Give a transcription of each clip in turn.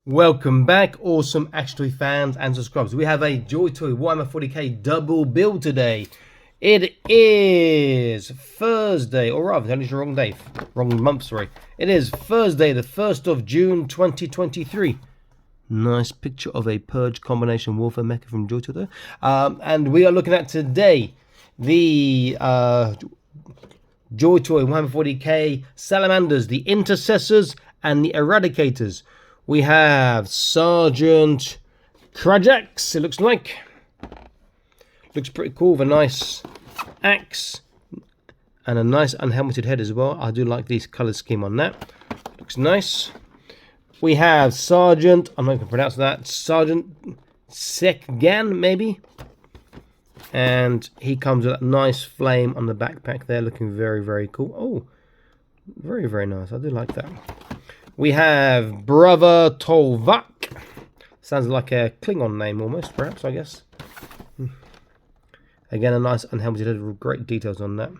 Welcome back, awesome Action Toy fans and subscribers. We have a JoyToy Warhammer 40k double build today. It is Thursday, or rather, that is the wrong day, wrong month, sorry. It is Thursday, the 1st of June, 2023. Nice picture of a Purge combination warfare mecha from JoyToy there. And we are looking at today the JoyToy Warhammer 40k Salamanders, the Intercessors and the Eradicators. We have Sergeant Krajax, it looks like. Looks pretty cool with a nice axe and a nice unhelmeted head as well. I do like this colour scheme on that. Looks nice. We have Sergeant, I'm not going to pronounce that, Sergeant Sekgan maybe. And he comes with a nice flame on the backpack there, looking very, very cool. Oh, very, very nice. I do like that. We have Brother Tolvak. Sounds like a Klingon name almost, perhaps, I guess. Again, a nice unhelmeted head with great details on that.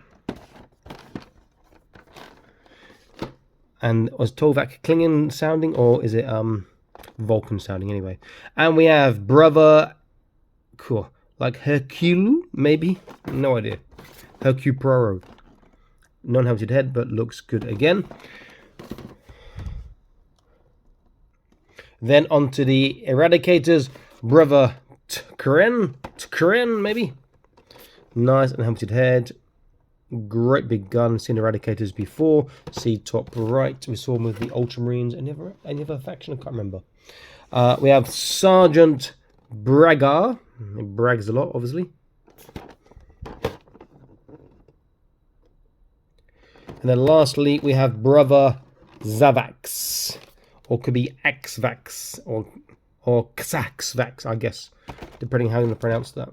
And was Tolvak Klingon sounding, or is it Vulcan sounding anyway? And we have Brother, cool, like Hercule, maybe? No idea. Hercule Poirot. Non-helmeted head, but looks good again. Then onto the Eradicators, Brother Tkaren, maybe? Nice unhelmeted head. Great big gun. Seen Eradicators before. See top right. We saw them with the Ultramarines. Any other faction? I can't remember. We have Sergeant Bragar. He brags a lot, obviously. And then lastly, we have Brother Zavax. Or could be Axvax or Xaxvax, I guess, depending how you pronounce that.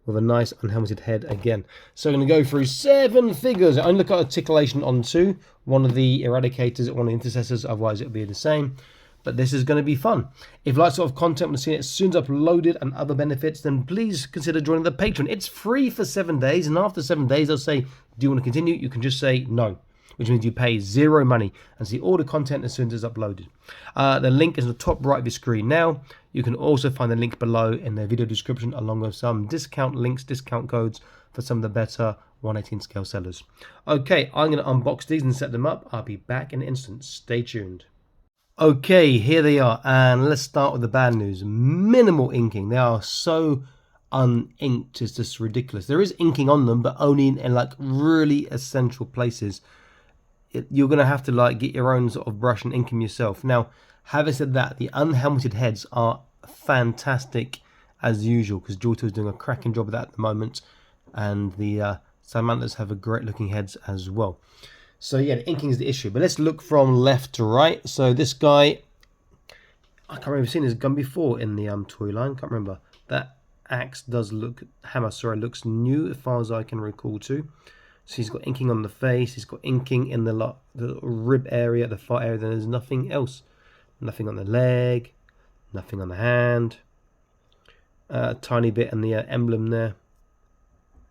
With a nice unhelmeted head again. So I'm going to go through 7 figures. I only look at articulation on 2. One of the Eradicators, one of the Intercessors, otherwise it'll be the same. But this is going to be fun. If you like sort of content, want to see it as soon as uploaded and other benefits, then please consider joining the Patreon. It's free for 7 days, and after 7 days, they'll say, do you want to continue? You can just say no, which means you pay 0 money and see all the content as soon as it's uploaded. The link is in the top right of your screen now. You can also find the link below in the video description, along with some discount links, discount codes for some of the better 1/18 scale sellers. Okay, I'm going to unbox these and set them up. I'll be back in an instant. Stay tuned. Okay, here they are, and let's start with the bad news. Minimal inking. They are so uninked, it's just ridiculous. There is inking on them, but only in like really essential places. You're going to have to like get your own sort of brush and ink them yourself. Now, having said that, the unhelmeted heads are fantastic as usual, because JoyToy is doing a cracking job of that at the moment, and the Salamanders have a great looking heads as well. So yeah, the inking is the issue, but let's look from left to right. So this guy, I can't remember seeing his gun before in the toy line. Can't remember. That axe does look, hammer, sorry, looks new as far as I can recall too. So he's got inking on the face, he's got inking in the rib area, the thigh area, then there's nothing else. Nothing on the leg, nothing on the hand. A tiny bit in the emblem there,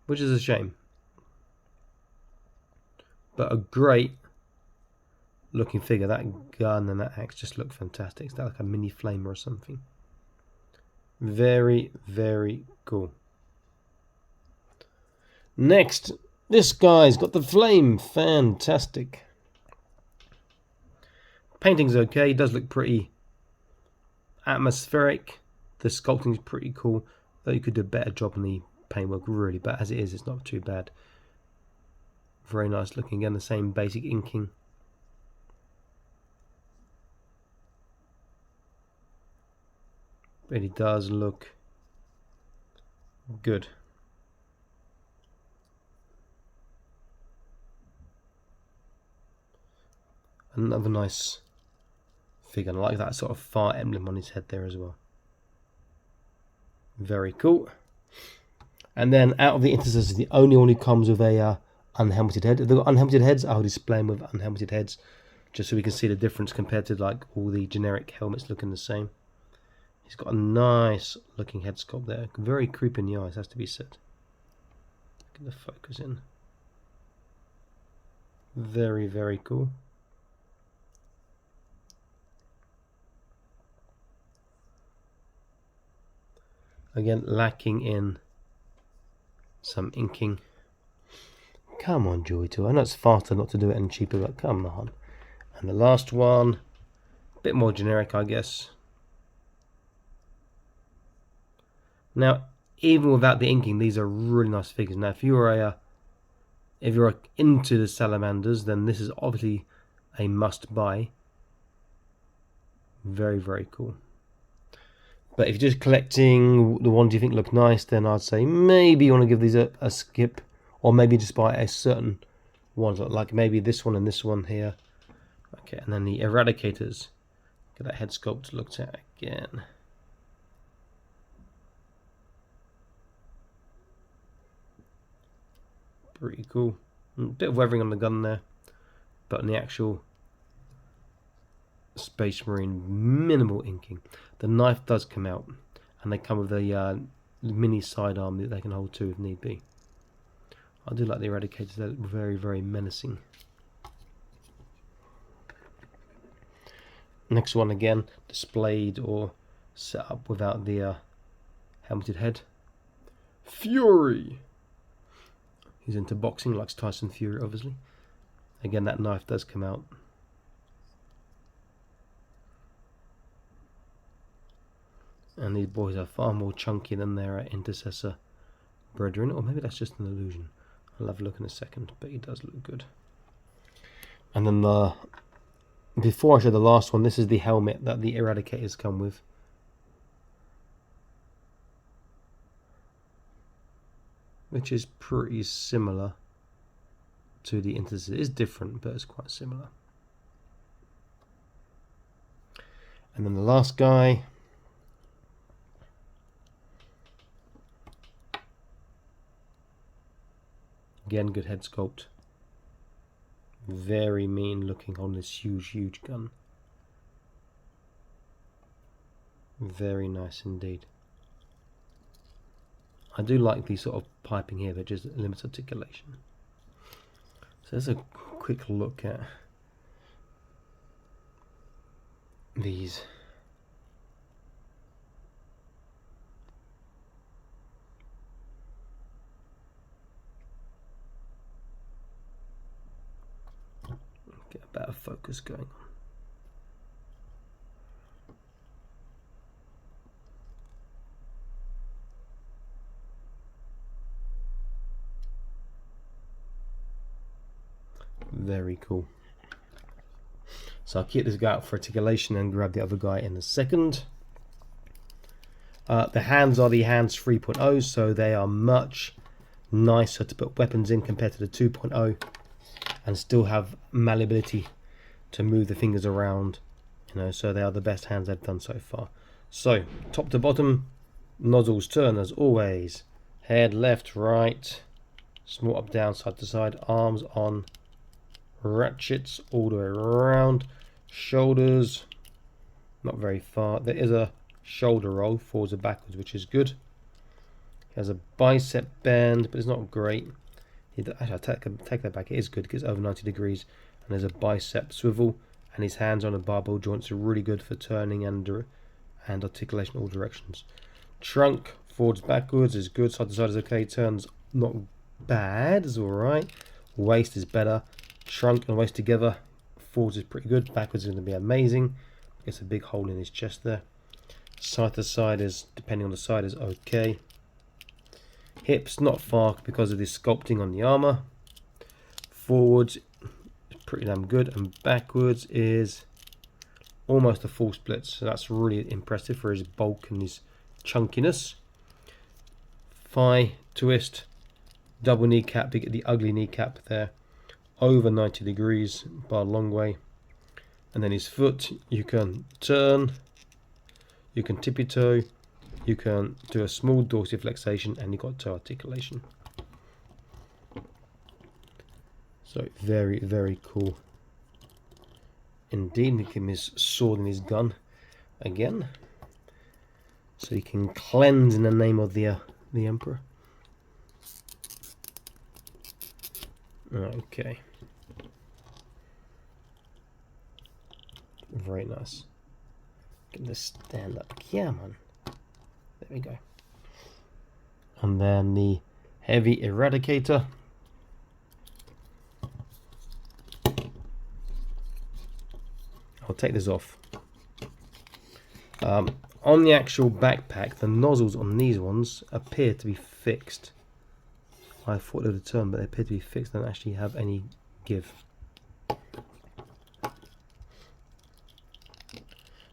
which is a shame. But a great looking figure. That gun and that axe just look fantastic. Is that like a mini flamer or something? Very, very cool. Next, this guy's got the flame. Fantastic. Painting's okay. It does look pretty atmospheric. The sculpting's pretty cool. Though you could do a better job on the paintwork, really. But as it is, it's not too bad. Very nice looking. Again, the same basic inking. Really does look good. Another nice figure. I like that sort of fire emblem on his head there as well. Very cool. And then out of the Intercessors, the only one who comes with a unhelmeted head. If they've got unhelmeted heads, I'll display them with unhelmeted heads, just so we can see the difference compared to like all the generic helmets looking the same. He's got a nice looking head sculpt there. Very creepy in the eyes, has to be said. Get the focus in. Very, very cool. Again, lacking in some inking. Come on, JoyToy. I know it's faster not to do it and cheaper, but come on. And the last one, a bit more generic, I guess. Now, even without the inking, these are really nice figures. Now, if you're into the salamanders, then this is obviously a must-buy. Very, very cool. But if you're just collecting the ones you think look nice, then I'd say maybe you want to give these a skip, or maybe just buy a certain ones, like maybe this one and this one here. Okay, and then the Eradicators. Get that head sculpt looked at again. Pretty cool. A bit of weathering on the gun there, but on the actual Space Marine, minimal inking. The knife does come out, and they come with a mini sidearm that they can hold too if need be. I do like the Eradicators. They're very, very menacing. Next one again, displayed or set up without the helmeted head. Fury. He's into boxing, likes Tyson Fury, obviously. Again, that knife does come out. And these boys are far more chunky than their intercessor brethren, or maybe that's just an illusion. I'll have a look in a second, but he does look good. And then before I show the last one, this is the helmet that the Eradicators come with. Which is pretty similar to the Intercessor. It is different, but it's quite similar. And then the last guy. Again, good head sculpt. Very mean looking on this huge, huge gun. Very nice indeed. I do like the sort of piping here that just limits articulation. So there's a quick look at these. Get a better focus going on. Very cool. So I'll keep this guy out for articulation and grab the other guy in a second. The hands are the hands 3.0, so they are much nicer to put weapons in compared to the 2.0, and still have malleability to move the fingers around. You know, so they are the best hands I've done so far. So top to bottom, nozzles turn as always. Head left, right, small up, down, side to side, arms on. Ratchets all the way around. Shoulders not very far. There is a shoulder roll forwards and backwards, which is good. He has a bicep bend, but it's not great. Actually, I take that back. It is good because it's over 90 degrees, and there's a bicep swivel, and his hands on the barbell joints are really good for turning and articulation all directions. Trunk forwards backwards is good. Side to side is okay. Turns not bad. It's all right. Waist is better. Trunk and waist together, forwards is pretty good, backwards is going to be amazing. Gets a big hole in his chest there. Side to side is, depending on the side, is okay. Hips not far because of the sculpting on the armor. Forwards is pretty damn good, and backwards is almost a full split, so that's really impressive for his bulk and his chunkiness. Thigh twist, double kneecap to get the ugly kneecap there. Over 90 degrees by a long way. And then his foot, you can turn, you can tippy toe, you can do a small dorsiflexation, and you've got toe articulation. So very, very cool indeed. We give him his sword and his gun again, so he can cleanse in the name of the Emperor. Okay. Very nice. Get this stand up. Yeah, man. There we go. And then the heavy Eradicator. I'll take this off. On the actual backpack, the nozzles on these ones appear to be fixed. I thought they would turn, but they appear to be fixed. They don't actually have any give.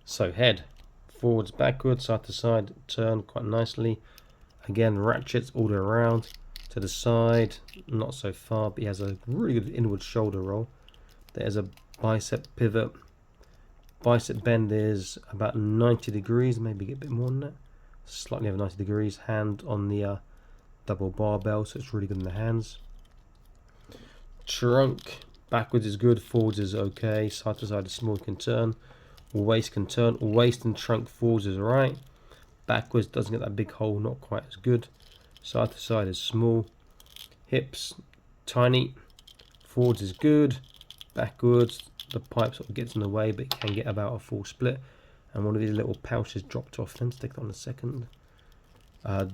So head, forwards, backwards, side to side, turn quite nicely. Again, ratchets all the way around. To the side, not so far, but he has a really good inward shoulder roll. There's a bicep pivot. Bicep bend is about 90 degrees, maybe a bit more than that. Slightly over 90 degrees. Hand on the double barbell, so it's really good in the hands. Trunk, backwards is good, forwards is okay. Side to side is small, can turn. Waist can turn. Waist and trunk forwards is alright. Backwards doesn't get that big hole, not quite as good. Side to side is small. Hips, tiny. Forwards is good. Backwards, the pipe sort of gets in the way, but it can get about a full split. And one of these little pouches dropped off. Then stick that on a second.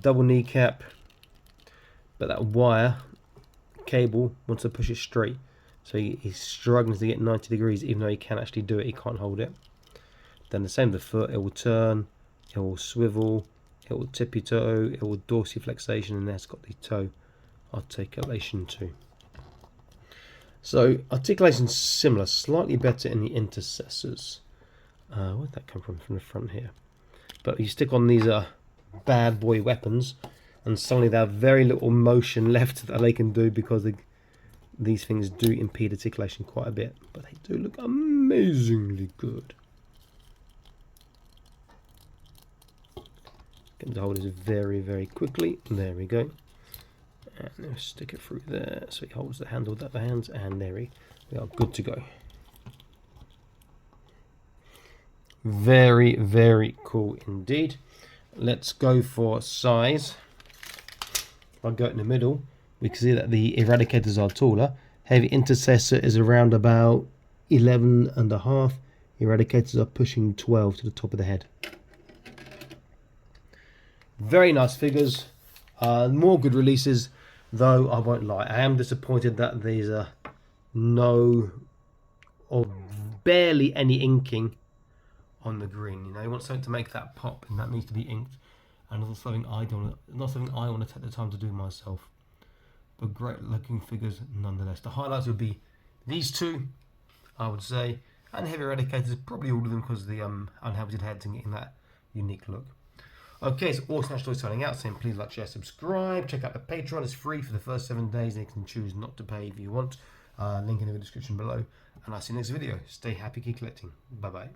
Double kneecap, but that wire cable wants to push it straight. So he's struggling to get 90 degrees, even though he can actually do it, he can't hold it. Then the same with the foot, it will turn, it will swivel, it will tippy toe, it will dorsiflexation, and that's got the toe articulation too. So articulation's similar, slightly better in the Intercessors. Where'd that come from the front here? But you stick on these bad boy weapons, and suddenly they have very little motion left that they can do, because these things do impede articulation quite a bit, but they do look amazingly good. Get him to hold this very, very quickly. There we go. And then stick it through there so he holds the handle with the hands, and there we are good to go. Very, very cool indeed. Let's go for size. If I go in the middle, we can see that the Eradicators are taller. Heavy Intercessor is around about 11.5. Eradicators are pushing 12 to the top of the head. Very nice figures. More good releases, though I won't lie. I am disappointed that there's no or barely any inking on the green. You know, you want something to make that pop, and that needs to be inked. And not something I want to take the time to do myself. But great looking figures nonetheless. The highlights would be these two, I would say, and Heavy Eradicators, probably all of them, because of the unhelmeted heads and getting that unique look. Okay, so Awesome Toys signing out, saying please like, share, subscribe. Check out the Patreon, it's free for the first 7 days, and you can choose not to pay if you want. Link in the description below. And I'll see you next video. Stay happy, keep collecting. Bye bye.